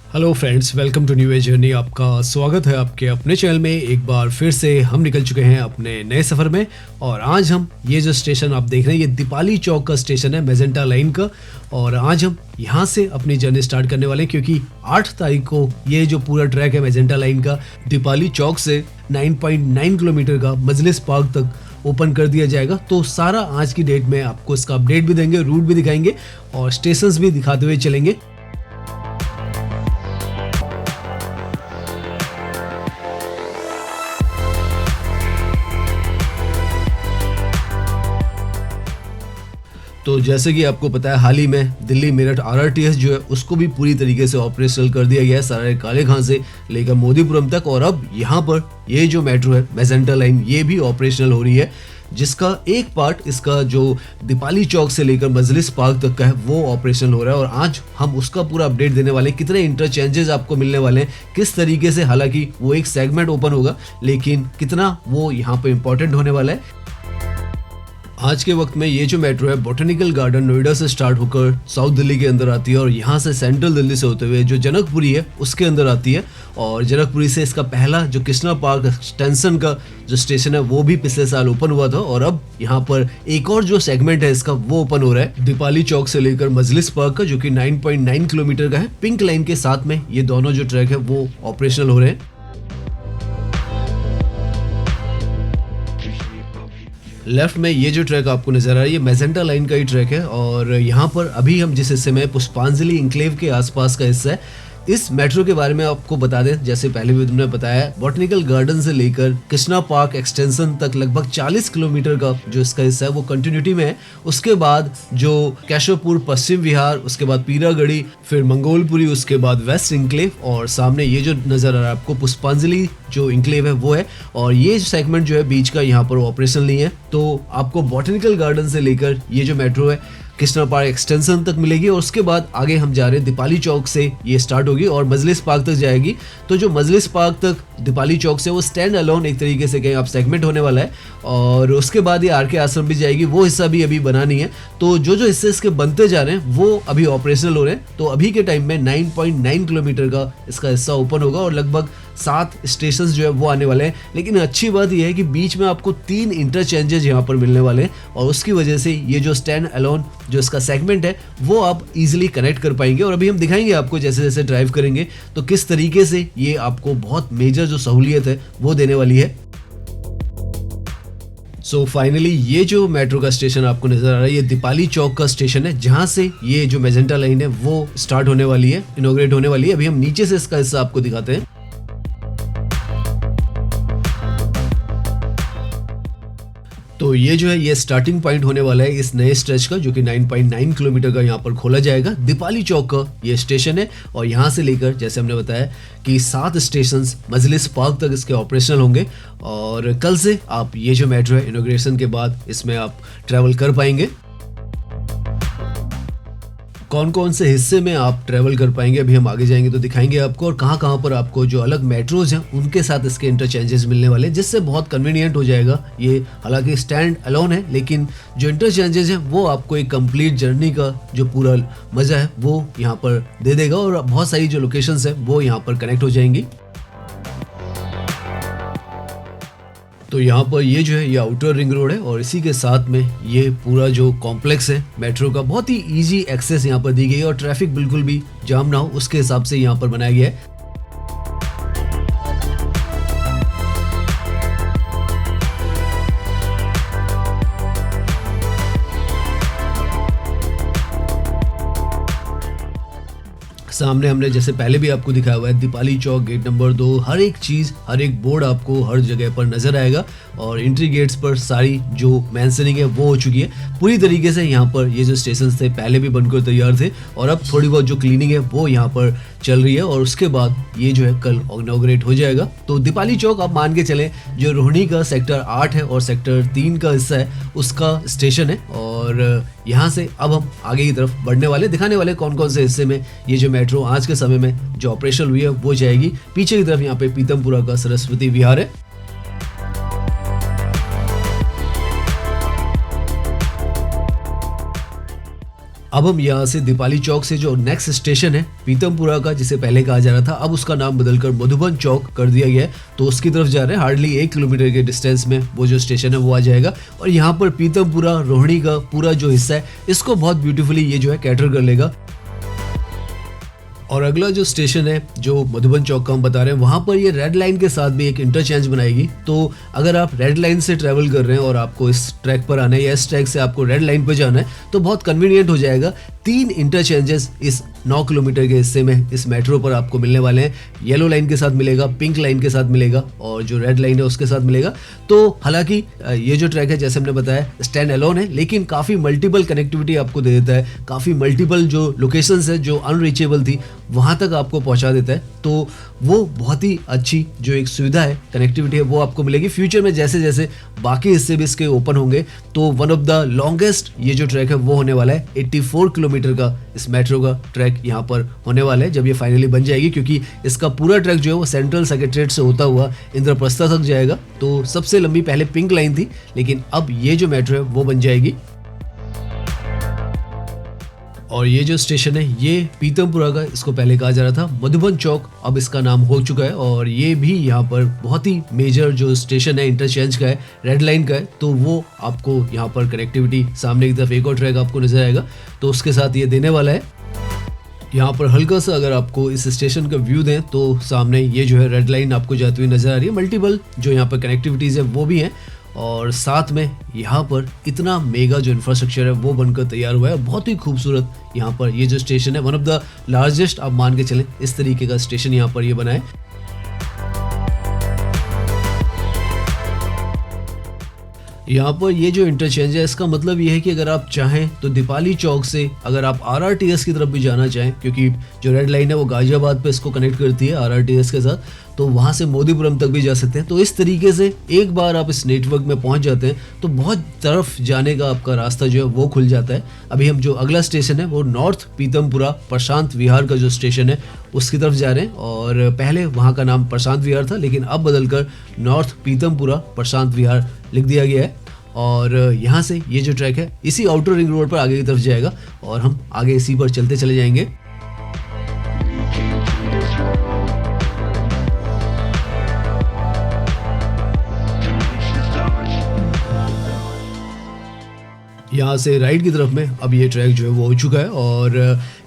Hello friends, welcome to new a journey. आपका स्वागत है आपके अपने चैनल में। एक बार फिर से हम निकल चुके हैं अपने नए सफ़र में और आज हम ये जो स्टेशन आप देख रहे हैं ये दीपाली चौक का स्टेशन है, मेजेंटा लाइन का। और आज हम यहाँ से अपनी जर्नी स्टार्ट करने वाले हैं क्योंकि 8 तारीख को ये जो पूरा ट्रैक है मेजेंटा लाइन का दीपाली चौक से 9.9 किलोमीटर का मजलिस पार्क तक ओपन कर दिया जाएगा। तो सारा आज की डेट में आपको इसका अपडेट भी देंगे, रूट भी दिखाएंगे और स्टेशंस भी दिखाते हुए चलेंगे। तो जैसे कि आपको पता है हाल ही में दिल्ली मेरठ आरआरटीएस जो है उसको भी पूरी तरीके से ऑपरेशनल कर दिया गया है, सारे काले खां से लेकर मोदीपुरम तक। और अब यहाँ पर ये जो मेट्रो है मेजेंटा लाइन ये भी ऑपरेशनल हो रही है, जिसका एक पार्ट इसका जो दीपाली चौक से लेकर मजलिस पार्क तक का है वो ऑपरेशनल हो रहा है। और आज हम उसका पूरा अपडेट देने वाले हैं, कितने इंटरचेंजेस आपको मिलने वाले हैं, किस तरीके से, हालांकि वो एक सेगमेंट ओपन होगा लेकिन कितना वो यहाँ पे इंपॉर्टेंट होने वाला है। आज के वक्त में ये जो मेट्रो है बॉटनिकल गार्डन नोएडा से स्टार्ट होकर साउथ दिल्ली के अंदर आती है और यहाँ से सेंट्रल दिल्ली से होते हुए जो जनकपुरी है उसके अंदर आती है। और जनकपुरी से इसका पहला जो कृष्णा पार्क एक्सटेंशन का जो स्टेशन है वो भी पिछले साल ओपन हुआ था और अब यहाँ पर एक और जो सेगमेंट है इसका वो ओपन हो रहा है दीपाली चौक से लेकर मजलिस पार्क का, जो कि 9.9 किलोमीटर का है। पिंक लाइन के साथ में ये दोनों जो ट्रैक है वो ऑपरेशनल हो रहे हैं। लेफ्ट में ये जो ट्रैक आपको नजर आ रहा है ये मेजेंटा लाइन का ही ट्रैक है और यहाँ पर अभी हम जिस हिस्से में पुष्पांजलि इंक्लेव के आसपास का हिस्सा है। इस मेट्रो के बारे में आपको बता दें, जैसे पहले भी तुमने बताया, बॉटनिकल गार्डन से लेकर कृष्णा पार्क एक्सटेंशन तक लगभग 40 किलोमीटर का जो इसका हिस्सा है वो कंटिन्यूटी में है। उसके बाद जो केशवपुर, पश्चिम विहार, उसके बाद पीरागढ़ी, फिर मंगोलपुरी, उसके बाद वेस्ट इंक्लेव और सामने ये जो नजर आ रहा है आपको पुष्पांजलि जो इंक्लेव है वो है। और ये सेगमेंट जो है बीच का यहाँ पर ऑपरेशन नहीं है। तो आपको बॉटनिकल गार्डन से लेकर ये जो मेट्रो है कृष्णा पार्क एक्सटेंशन तक मिलेगी और उसके बाद आगे हम जा रहे हैं दीपाली चौक से ये स्टार्ट होगी और मजलिस पार्क तक जाएगी। तो जो मजलिस पार्क तक दीपाली चौक से वो स्टैंड अलोन एक तरीके से कहीं आप सेगमेंट होने वाला है और उसके बाद ये आरके आश्रम भी जाएगी, वो हिस्सा भी अभी बना नहीं है। तो जो जो हिस्से इसके बनते जा रहे हैं वो अभी ऑपरेशनल हो रहे हैं। तो अभी के टाइम में 9.9 किलोमीटर का इसका हिस्सा ओपन होगा और लगभग 7 स्टेशन जो है वो आने वाले हैं। लेकिन अच्छी बात यह है कि बीच में आपको 3 इंटरचेंजेस यहाँ पर मिलने वाले हैं और उसकी वजह से ये जो स्टैंड अलोन जो इसका सेगमेंट है वो आप इजीली कनेक्ट कर पाएंगे। और अभी हम दिखाएंगे आपको जैसे जैसे ड्राइव करेंगे तो किस तरीके से ये आपको बहुत मेजर जो सहूलियत है वो देने वाली है। सो फाइनली ये जो मेट्रो का स्टेशन आपको नजर आ रहा है ये दीपाली चौक का स्टेशन है, जहां से ये जो मेजेंटा लाइन है वो स्टार्ट होने वाली है, इनॉग्रेट होने वाली है। अभी हम नीचे से इसका हिस्सा आपको दिखाते हैं। तो ये जो है ये स्टार्टिंग पॉइंट होने वाला है इस नए स्ट्रेच का, जो कि 9.9 किलोमीटर का यहाँ पर खोला जाएगा। दीपाली चौक का ये स्टेशन है और यहाँ से लेकर जैसे हमने बताया कि 7 स्टेशंस मजलिस पार्क तक इसके ऑपरेशनल होंगे और कल से आप ये जो मेट्रो है इनॉग्रेशन के बाद इसमें आप ट्रैवल कर पाएंगे। कौन कौन से हिस्से में आप ट्रैवल कर पाएंगे अभी हम आगे जाएंगे तो दिखाएंगे आपको, और कहाँ पर आपको जो अलग मेट्रोज हैं उनके साथ इसके इंटरचेंजेस मिलने वाले हैं, जिससे बहुत कन्वीनियंट हो जाएगा। ये हालांकि स्टैंड अलोन है लेकिन जो इंटरचेंजेस हैं वो आपको एक कंप्लीट जर्नी का जो पूरा मजा है वो यहाँ पर दे देगा और बहुत सारी जो लोकेशंस है वो यहाँ पर कनेक्ट हो जाएंगी। तो यहाँ पर ये जो है ये आउटर रिंग रोड है और इसी के साथ में ये पूरा जो कॉम्प्लेक्स है मेट्रो का बहुत ही इजी एक्सेस यहाँ पर दी गई है और ट्रैफिक बिल्कुल भी जाम ना हो उसके हिसाब से यहाँ पर बनाया गया है। सामने हमने जैसे पहले भी आपको दिखाया हुआ है दीपाली चौक गेट नंबर 2, हर एक चीज़, हर एक बोर्ड आपको हर जगह पर नजर आएगा और एंट्री गेट्स पर सारी जो मेंशनिंग है वो हो चुकी है पूरी तरीके से। यहाँ पर ये जो स्टेशन थे पहले भी बनकर तैयार थे और अब थोड़ी बहुत जो क्लीनिंग है वो यहाँ पर चल रही है और उसके बाद ये जो है कल इनॉग्रेट हो जाएगा। तो दीपाली चौक आप मान के चलें जो रोहिणी का सेक्टर 8 है और सेक्टर 3 का हिस्सा है उसका स्टेशन है और यहाँ से अब हम आगे की तरफ बढ़ने वाले, दिखाने वाले कौन कौन से हिस्से में ये जो मेट्रो आज के समय में जो ऑपरेशनल हुई है वो जाएगी। पीछे की तरफ यहाँ पे पीतमपुरा का सरस्वती विहार है। अब हम यहाँ से दीपाली चौक से जो नेक्स्ट स्टेशन है पीतमपुरा का, जिसे पहले कहा जा रहा था, अब उसका नाम बदलकर मधुबन चौक कर दिया गया है, तो उसकी तरफ जा रहे हैं। हार्डली 1 किलोमीटर के डिस्टेंस में वो जो स्टेशन है वो आ जाएगा। और यहाँ पर पीतमपुरा रोहिणी का पूरा जो हिस्सा है इसको बहुत ब्यूटीफुली ये जो है कैटर कर लेगा। और अगला जो स्टेशन है जो मधुबन चौक का हम बता रहे हैं, वहाँ पर ये रेड लाइन के साथ भी एक इंटरचेंज बनाएगी। तो अगर आप रेड लाइन से ट्रैवल कर रहे हैं और आपको इस ट्रैक पर आना है या इस ट्रैक से आपको रेड लाइन पर जाना है तो बहुत कन्वीनियंट हो जाएगा। 3 इंटरचेंजेस इस 9 किलोमीटर के हिस्से में इस मेट्रो पर आपको मिलने वाले हैं। येलो लाइन के साथ मिलेगा, पिंक लाइन के साथ मिलेगा और जो रेड लाइन है उसके साथ मिलेगा। तो हालांकि ये जो ट्रैक है जैसे हमने बताया स्टैंड अलोन है, लेकिन काफ़ी मल्टीपल कनेक्टिविटी आपको दे देता है। काफ़ी मल्टीपल जो लोकेशंस है जो अनरीचेबल थी वहाँ तक आपको पहुँचा देता है। तो वो बहुत ही अच्छी जो एक सुविधा है, कनेक्टिविटी है, वो आपको मिलेगी। फ्यूचर में जैसे जैसे बाकी हिस्से भी इसके ओपन होंगे तो वन ऑफ द लॉन्गेस्ट ये जो ट्रैक है वो होने वाला है। 84 किलोमीटर का इस मेट्रो का ट्रैक यहाँ पर होने वाला है जब ये फाइनली बन जाएगी, क्योंकि इसका पूरा ट्रैक जो है वो सेंट्रल सेक्रेटरीट से होता हुआ इंद्रप्रस्थ तक जाएगा। तो सबसे लंबी पहले पिंक लाइन थी, लेकिन अब ये जो मेट्रो है वो बन जाएगी। और ये जो स्टेशन है ये पीतमपुरा का, इसको पहले कहा जा रहा था मधुबन चौक, अब इसका नाम हो चुका है। और ये भी यहाँ पर बहुत ही मेजर जो स्टेशन है इंटरचेंज का है, रेड लाइन का है, तो वो आपको यहाँ पर कनेक्टिविटी, सामने की तरफ एक और ट्रैक आपको नजर आएगा तो उसके साथ ये देने वाला है। यहाँ पर हल्का सा अगर आपको इस स्टेशन का व्यू दें तो सामने ये जो है रेड लाइन आपको जाती हुई नजर आ रही है। मल्टीपल जो यहाँ पर कनेक्टिविटीज है वो भी हैं और साथ में यहाँ पर इतना मेगा जो इंफ्रास्ट्रक्चर है वो बनकर तैयार हुआ है। बहुत ही खूबसूरत यहाँ पर ये जो स्टेशन है, वन ऑफ द लार्जेस्ट आप मान के चलें इस तरीके का स्टेशन यहाँ पर ये बना है। यहाँ पर ये जो इंटरचेंज है इसका मतलब ये है कि अगर आप चाहें तो दीपाली चौक से अगर आप RRTS की तरफ भी जाना चाहें, क्योंकि जो रेड लाइन है वो गाजियाबाद पे इसको कनेक्ट करती है RRTS के साथ, तो वहाँ से मोदीपुरम तक भी जा सकते हैं। तो इस तरीके से एक बार आप इस नेटवर्क में पहुँच जाते हैं तो बहुत तरफ जाने का आपका रास्ता जो है वो खुल जाता है। अभी हम जो अगला स्टेशन है वो नॉर्थ पीतमपुरा प्रशांत विहार का जो स्टेशन है उसकी तरफ जा रहे हैं। और पहले वहाँ का नाम प्रशांत विहार था, लेकिन अब बदलकर नॉर्थ पीतमपुरा प्रशांत विहार लिख दिया गया है। और यहाँ से ये जो ट्रैक है इसी आउटर रिंग रोड पर आगे की तरफ जाएगा और हम आगे इसी पर चलते चले जाएंगे। यहाँ से राइट की तरफ में अब ये ट्रैक जो है वो हो चुका है। और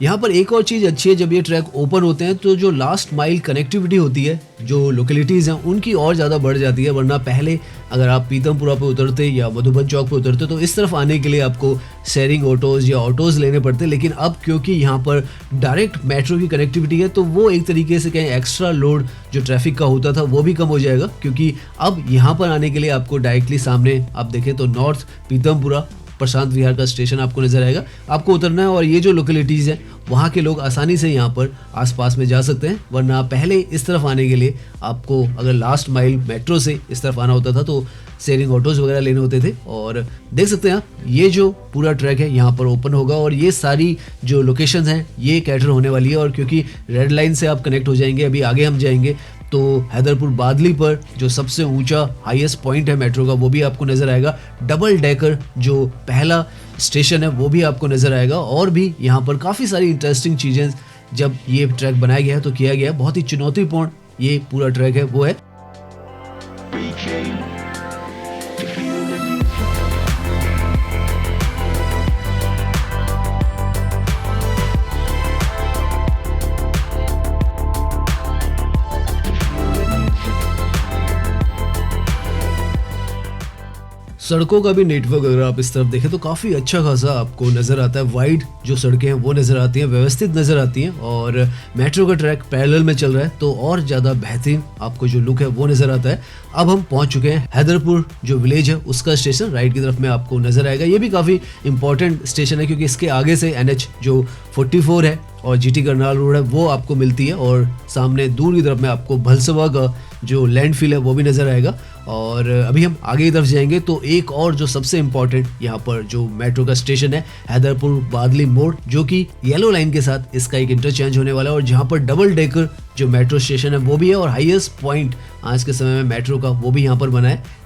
यहाँ पर एक और चीज़ अच्छी है, जब ये ट्रैक ओपन होते हैं तो जो लास्ट माइल कनेक्टिविटी होती है जो लोकेलिटीज़ हैं उनकी और ज़्यादा बढ़ जाती है। वरना पहले अगर आप पीतमपुरा पे उतरते या मधुबन चौक पे उतरते तो इस तरफ आने के लिए आपको शेयरिंग ऑटोज़ या ऑटोज़ लेने पड़ते, लेकिन अब क्योंकि यहाँ पर डायरेक्ट मेट्रो की कनेक्टिविटी है तो वो एक तरीके से कहीं एक्स्ट्रा लोड जो ट्रैफिक का होता था वो भी कम हो जाएगा। क्योंकि अब यहाँ पर आने के लिए आपको डायरेक्टली सामने आप देखें तो नॉर्थ पीतमपुरा प्रशांत विहार का स्टेशन आपको नजर आएगा, आपको उतरना है और ये जो लोकेलिटीज़ हैं वहाँ के लोग आसानी से यहाँ पर आसपास में जा सकते हैं। वरना पहले इस तरफ आने के लिए आपको अगर लास्ट माइल मेट्रो से इस तरफ आना होता था तो शेयरिंग ऑटोज़ वगैरह लेने होते थे। और देख सकते हैं आप ये जो पूरा ट्रैक है यहाँ पर ओपन होगा और ये सारी जो लोकेशंस हैं ये कैटर होने वाली है। और क्योंकि रेड लाइन से आप कनेक्ट हो जाएंगे, अभी आगे हम जाएंगे तो हैदरपुर बादली पर जो सबसे ऊंचा हाईएस्ट पॉइंट है मेट्रो का वो भी आपको नज़र आएगा। डबल डेकर जो पहला स्टेशन है वो भी आपको नज़र आएगा। और भी यहाँ पर काफ़ी सारी इंटरेस्टिंग चीज़ें जब ये ट्रैक बनाया गया है तो किया गया है। बहुत ही चुनौतीपूर्ण ये पूरा ट्रैक है वो है। सड़कों का भी नेटवर्क अगर आप इस तरफ देखें तो काफ़ी अच्छा खासा आपको नज़र आता है। वाइड जो सड़कें हैं वो नज़र आती हैं, व्यवस्थित नज़र आती हैं और मेट्रो का ट्रैक पैरेलल में चल रहा है तो और ज़्यादा बेहतरीन आपको जो लुक है वो नज़र आता है। अब हम पहुंच चुके हैं हैदरपुर जो विलेज है उसका स्टेशन, राइट की तरफ में आपको नज़र आएगा। ये भी काफ़ी इंपॉर्टेंट स्टेशन है क्योंकि इसके आगे से NH जो 44 है और GT करनाल रोड है वो आपको मिलती है और सामने दूर की तरफ में आपको भलसवा का जो लैंडफिल है वो भी नज़र आएगा। और अभी हम आगे की तरफ जाएंगे तो एक और जो सबसे इम्पॉर्टेंट यहाँ पर जो मेट्रो का स्टेशन है हैदरपुर बादली मोड़, जो कि येलो लाइन के साथ इसका एक इंटरचेंज होने वाला है और जहाँ पर डबल डेकर जो मेट्रो स्टेशन है वो भी है और हाईएस्ट पॉइंट आज के समय में मेट्रो का वो भी यहाँ पर बना है।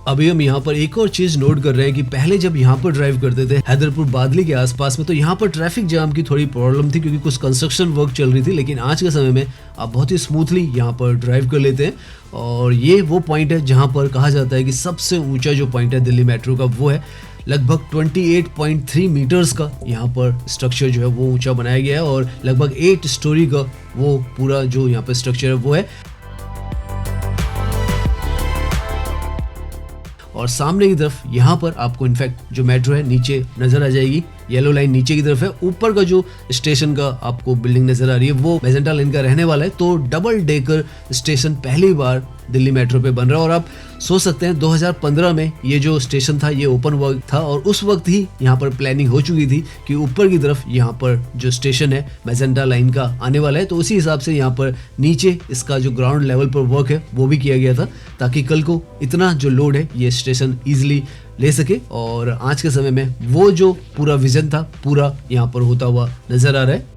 अभी हम यहाँ पर एक और चीज नोट कर रहे हैं कि पहले जब यहाँ पर ड्राइव करते थे हैदरपुर बादली के आसपास में, तो यहाँ पर ट्रैफिक जाम की थोड़ी प्रॉब्लम थी क्योंकि कुछ कंस्ट्रक्शन वर्क चल रही थी। लेकिन आज के समय में आप बहुत ही स्मूथली यहाँ पर ड्राइव कर लेते हैं। और ये वो पॉइंट है जहाँ पर कहा जाता है कि सबसे ऊंचा जो पॉइंट है दिल्ली मेट्रो का वो है लगभग 28.3 मीटर्स का यहाँ पर स्ट्रक्चर जो है वो ऊंचा बनाया गया है और लगभग 8 स्टोरी का वो पूरा जो यहाँ पर स्ट्रक्चर है वो है। और सामने की तरफ यहाँ पर आपको इनफैक्ट जो मेट्रो है नीचे नजर आ जाएगी। येलो लाइन नीचे की तरफ है। ऊपर का जो स्टेशन का आपको बिल्डिंग नजर आ रही है वो मैजेंटा लाइन का रहने वाला है। तो डबल डेकर स्टेशन पहली बार दिल्ली मेट्रो पे बन रहा है। और आप सोच सकते हैं 2015 में ये जो स्टेशन था ये ओपन वर्क था और उस वक्त ही यहाँ पर प्लानिंग हो चुकी थी कि ऊपर की तरफ यहाँ पर जो स्टेशन है मैजेंटा लाइन का आने वाला है। तो उसी हिसाब से यहाँ पर नीचे इसका जो ग्राउंड लेवल पर वर्क है वो भी किया गया था ताकि कल को इतना जो लोड है ये स्टेशन ईजिली ले सके। और आज के समय में वो जो पूरा विजन था पूरा यहाँ पर होता हुआ नजर आ रहा है।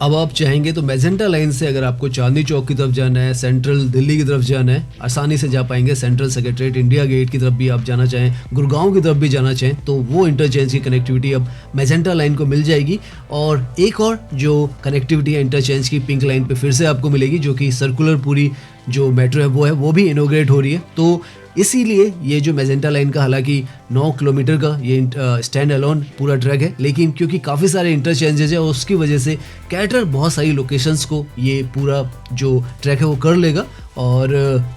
अब आप चाहेंगे तो मैजेंटा लाइन से अगर आपको चांदनी चौक की तरफ जाना है, सेंट्रल दिल्ली की तरफ जाना है, आसानी से जा पाएंगे। सेंट्रल सेक्रेटरीट, इंडिया गेट की तरफ भी आप जाना चाहें, गुड़गांव की तरफ भी जाना चाहें तो वो इंटरचेंज की कनेक्टिविटी अब मैजेंटा लाइन को मिल जाएगी। और एक और जो कनेक्टिविटी है इंटरचेंज की पिंक लाइन पे फिर से आपको मिलेगी जो कि सर्कुलर पूरी जो मेट्रो है वो भी इनोग्रेट हो रही है। तो इसीलिए ये जो मैजेंटा लाइन का हालांकि 9 किलोमीटर का ये स्टैंड अलोन पूरा ट्रैक है, लेकिन क्योंकि काफ़ी सारे इंटरचेंजेस है उसकी वजह से कैटर बहुत सारी लोकेशंस को ये पूरा जो ट्रैक है वो कर लेगा। और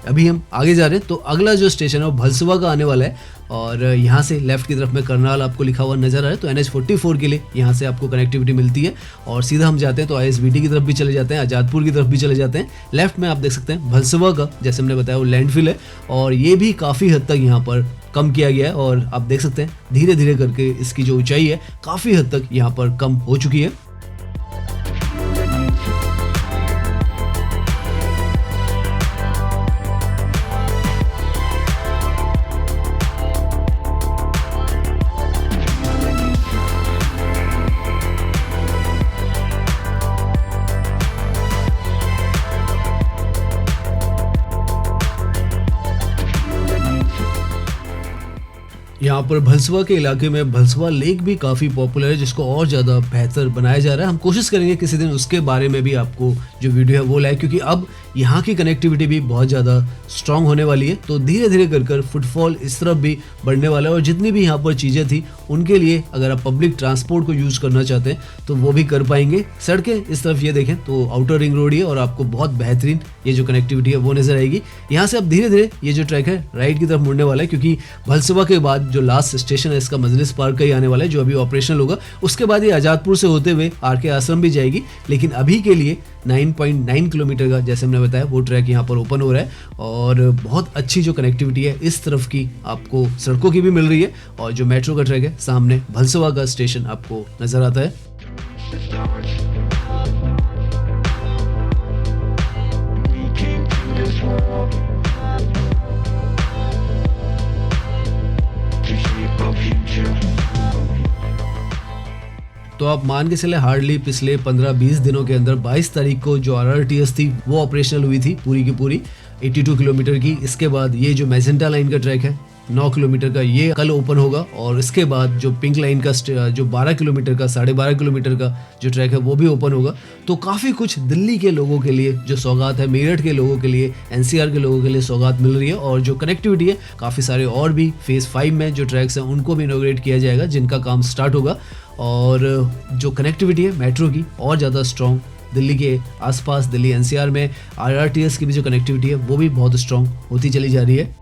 अभी हम आगे जा रहे हैं तो अगला जो स्टेशन है वो भलसुआ का आने वाला है। और यहाँ से लेफ्ट की तरफ में करनाल आपको लिखा हुआ नजर आ रहा है। तो NH44 के लिए यहाँ से आपको कनेक्टिविटी मिलती है। और सीधा हम जाते हैं तो ISBT की तरफ भी चले जाते हैं, आजादपुर की तरफ भी चले जाते हैं। लेफ्ट में आप देख सकते हैं भलसुआ का जैसे हमने बताया वो लैंडफिल है और ये भी काफ़ी हद तक यहाँ पर कम किया गया है। और आप देख सकते हैं धीरे धीरे करके इसकी जो ऊंचाई है काफ़ी हद तक यहाँ पर कम हो चुकी है। यहाँ पर भलसुआ के इलाके में भलसुआ लेक भी काफ़ी पॉपुलर है जिसको और ज़्यादा बेहतर बनाया जा रहा है। हम कोशिश करेंगे किसी दिन उसके बारे में भी आपको जो वीडियो है वो लाए क्योंकि अब यहाँ की कनेक्टिविटी भी बहुत ज़्यादा स्ट्रांग होने वाली है। तो धीरे धीरे कर फुटफॉल इस तरफ भी बढ़ने वाला है और जितनी भी यहाँ पर चीज़ें थी उनके लिए अगर आप पब्लिक ट्रांसपोर्ट को यूज़ करना चाहते हैं तो वो भी कर पाएंगे। सड़कें इस तरफ ये देखें तो आउटर रिंग रोड ही है और आपको बहुत बेहतरीन ये जो कनेक्टिविटी है वो नजर आएगी। यहाँ से अब धीरे धीरे ये जो ट्रैक है राइट की तरफ मुड़ने वाला है क्योंकि भलसुआ के बाद जो लास्ट स्टेशन है इसका मजलिस पार्क का ही आने वाला है जो अभी ऑपरेशनल होगा। उसके बाद ये आजादपुर से होते हुए RK आश्रम भी जाएगी। लेकिन अभी के लिए 9.9 किलोमीटर का जैसे हमने बताया वो ट्रैक यहाँ पर ओपन हो रहा है और बहुत अच्छी जो कनेक्टिविटी है इस तरफ की आपको सड़कों की भी मिल रही है। और जो मेट्रो का ट्रैक है सामने भलसुआ का स्टेशन आपको नजर आता है। तो आप मान के चले हार्डली पिछले 15-20 दिनों के अंदर 22 तारीख को जो RRTS थी वो ऑपरेशनल हुई थी पूरी की पूरी 82 किलोमीटर की। इसके बाद ये जो मैजेंटा लाइन का ट्रैक है 9 किलोमीटर का ये कल ओपन होगा। और इसके बाद जो पिंक लाइन का जो 12 किलोमीटर का 12.5 किलोमीटर का जो ट्रैक है वो भी ओपन होगा। तो काफ़ी कुछ दिल्ली के लोगों के लिए जो सौगात है, मेरठ के लोगों के लिए, NCR के लोगों के लिए सौगात मिल रही है। और जो कनेक्टिविटी है काफ़ी सारे और भी फेज़ 5 में जो ट्रैक्स हैं उनको भी इनॉग्रेट किया जाएगा जिनका काम स्टार्ट होगा। और जो कनेक्टिविटी है मेट्रो की और ज़्यादा स्ट्रॉन्ग दिल्ली के आसपास, दिल्ली NCR में RRTS की भी जो कनेक्टिविटी है वो भी बहुत स्ट्रॉन्ग होती चली जा रही है।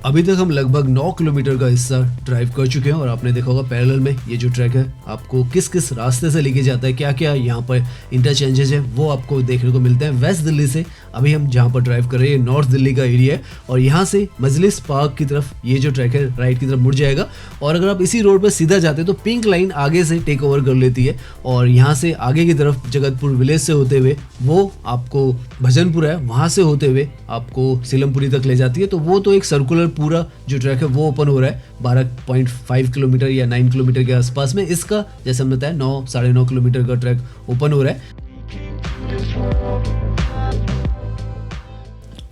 अभी तक हम लगभग 9 किलोमीटर का हिस्सा ड्राइव कर चुके हैं और आपने देखा होगा पैरेलल में ये जो ट्रैक है आपको किस किस रास्ते से लेके जाता है, क्या क्या यहाँ पर इंटरचेंजेस है वो आपको देखने को मिलते हैं। वेस्ट दिल्ली से अभी हम जहाँ पर ड्राइव कर रहे हैं नॉर्थ दिल्ली का एरिया है और यहाँ से मजलिस पार्क की तरफ ये जो ट्रैक है राइट की तरफ मुड़ जाएगा। और अगर आप इसी रोड पर सीधा जाते हैं तो पिंक लाइन आगे से टेक ओवर कर लेती है और यहाँ से आगे की तरफ जगतपुर विलेज से होते हुए वो आपको भजनपुर है वहाँ से होते हुए आपको सीलमपुरी तक ले जाती है। तो वो तो एक सर्कुलर पूरा जो ट्रैक है वो ओपन हो रहा है 12.5 किलोमीटर या 9 किलोमीटर के आसपास में। इसका जैसे हमने बताया 9-9.5 किलोमीटर का ट्रैक ओपन हो रहा है।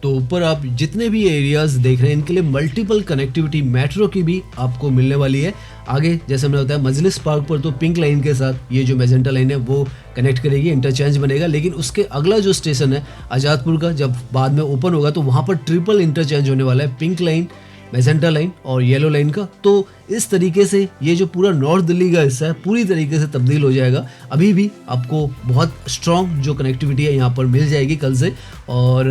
तो ऊपर आप जितने भी एरियाज देख रहे हैं इनके लिए मल्टीपल कनेक्टिविटी मेट्रो की भी आपको मिलने वाली है। आगे जैसे हमने बताया मजलिस पार्क पर तो पिंक लाइन के साथ ये जो मैजेंटा लाइन है वो कनेक्ट करेगी, इंटरचेंज बनेगा। लेकिन उसके अगला जो स्टेशन है आज़ादपुर का, जब बाद में ओपन होगा तो वहाँ पर ट्रिपल इंटरचेंज होने वाला है, पिंक लाइन, मैजेंटा लाइन और येलो लाइन का। तो इस तरीके से ये जो पूरा नॉर्थ दिल्ली का हिस्सा है पूरी तरीके से तब्दील हो जाएगा। अभी भी आपको बहुत स्ट्रॉन्ग जो कनेक्टिविटी है यहाँ पर मिल जाएगी कल से। और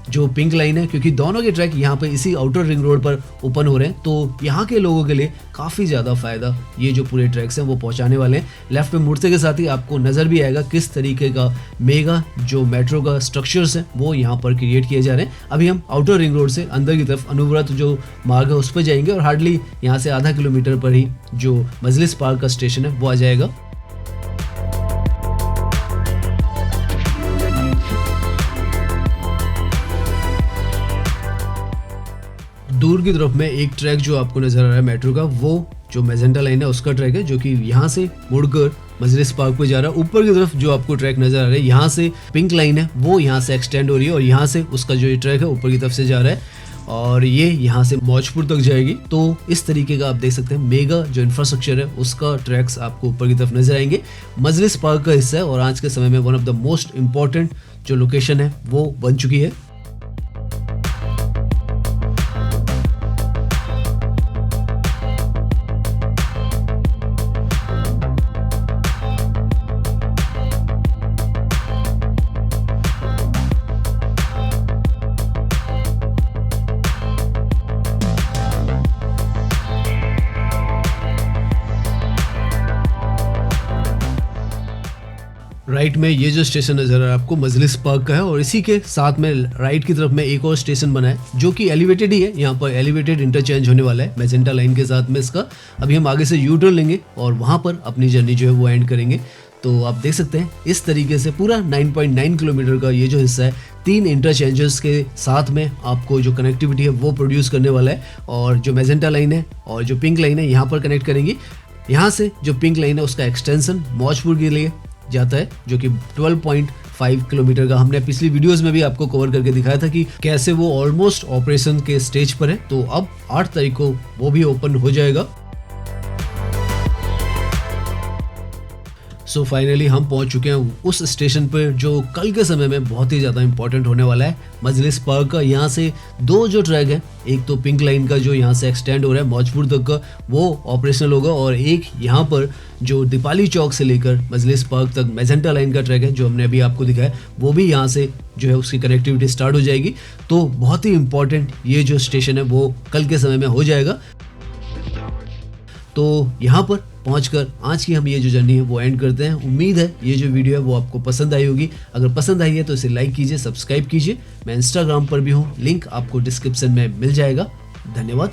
जो पिंक लाइन है, क्योंकि दोनों के ट्रैक यहाँ पे इसी आउटर रिंग रोड पर ओपन हो रहे हैं, तो यहाँ के लोगों के लिए काफ़ी ज़्यादा फ़ायदा ये जो पूरे ट्रैक्स हैं वो पहुँचाने वाले हैं। लेफ्ट में मुड़ते के साथ ही आपको नज़र भी आएगा किस तरीके का मेगा जो मेट्रो का स्ट्रक्चर्स है वो यहाँ पर क्रिएट किए जा रहे हैं। अभी हम आउटर रिंग रोड से अंदर की तरफ अनुव्रत जो मार्ग है उस पर जाएंगे और हार्डली यहाँ से आधा किलोमीटर पर ही जो मजलिस पार्क का स्टेशन है वो आ जाएगा। दूर की तरफ में एक ट्रैक जो आपको नजर आ रहा है मेट्रो का, वो जो मैजेंटा लाइन है उसका ट्रैक है, जो कि यहाँ से मुड़कर मजलिस पार्क पे जा रहा है। ऊपर की तरफ जो आपको ट्रैक नजर आ रहा है यहाँ से पिंक लाइन है वो यहाँ से एक्सटेंड हो रही है और यहाँ से उसका जो ये ट्रैक है ऊपर की तरफ से जा रहा है और ये यहाँ से मौजपुर तक जाएगी। तो इस तरीके का आप देख सकते हैं मेगा जो इंफ्रास्ट्रक्चर है उसका ट्रैक्स आपको ऊपर की तरफ नजर आएंगे। मजलिस पार्क का हिस्सा है और आज के समय में one of the most important जो लोकेशन है वो बन चुकी है। राइट में ये जो स्टेशन नजर आ रहा है आपको मजलिस पार्क का है और इसी के साथ में राइट की तरफ में एक और स्टेशन बना है जो कि एलिवेटेड ही है। यहाँ पर एलिवेटेड इंटरचेंज होने वाला है मैजेंटा लाइन के साथ में इसका। अभी हम आगे से यू टर्न लेंगे और वहाँ पर अपनी जर्नी जो है वो एंड करेंगे। तो आप देख सकते हैं इस तरीके से पूरा 9.9 किलोमीटर का ये जो हिस्सा है 3 इंटरचेंजेस के साथ में आपको जो कनेक्टिविटी है वो प्रोड्यूस करने वाला है। और जो मैजेंटा लाइन है और जो पिंक लाइन है यहाँ पर कनेक्ट करेंगी। यहाँ से जो पिंक लाइन है उसका एक्सटेंशन मौजपुर के लिए जाता है जो कि 12.5 किलोमीटर का हमने पिछली वीडियोस में भी आपको कवर करके दिखाया था कि कैसे वो ऑलमोस्ट ऑपरेशन के स्टेज पर है। तो अब 8 तारीख को वो भी ओपन हो जाएगा। सो फाइनली हम पहुंच चुके हैं उस स्टेशन पर जो कल के समय में बहुत ही ज़्यादा इंपॉर्टेंट होने वाला है, मजलिस पार्क का। यहाँ से 2 जो ट्रैक है, एक तो पिंक लाइन का जो यहाँ से एक्सटेंड हो रहा है मौजपुर तक का वो ऑपरेशनल होगा और एक यहाँ पर जो दीपाली चौक से लेकर मजलिस पार्क तक मैजेंटा लाइन का ट्रैक है जो हमने अभी आपको दिखाया वो भी यहाँ से जो है उसकी कनेक्टिविटी स्टार्ट हो जाएगी। तो बहुत ही इंपॉर्टेंट ये जो स्टेशन है वो कल के समय में हो जाएगा। तो यहाँ पर पहुंचकर आज की हम ये जो जर्नी है वो एंड करते हैं। उम्मीद है ये जो वीडियो है वो आपको पसंद आई होगी। अगर पसंद आई है तो इसे लाइक कीजिए, सब्सक्राइब कीजिए। मैं इंस्टाग्राम पर भी हूँ, लिंक आपको डिस्क्रिप्शन में मिल जाएगा। धन्यवाद।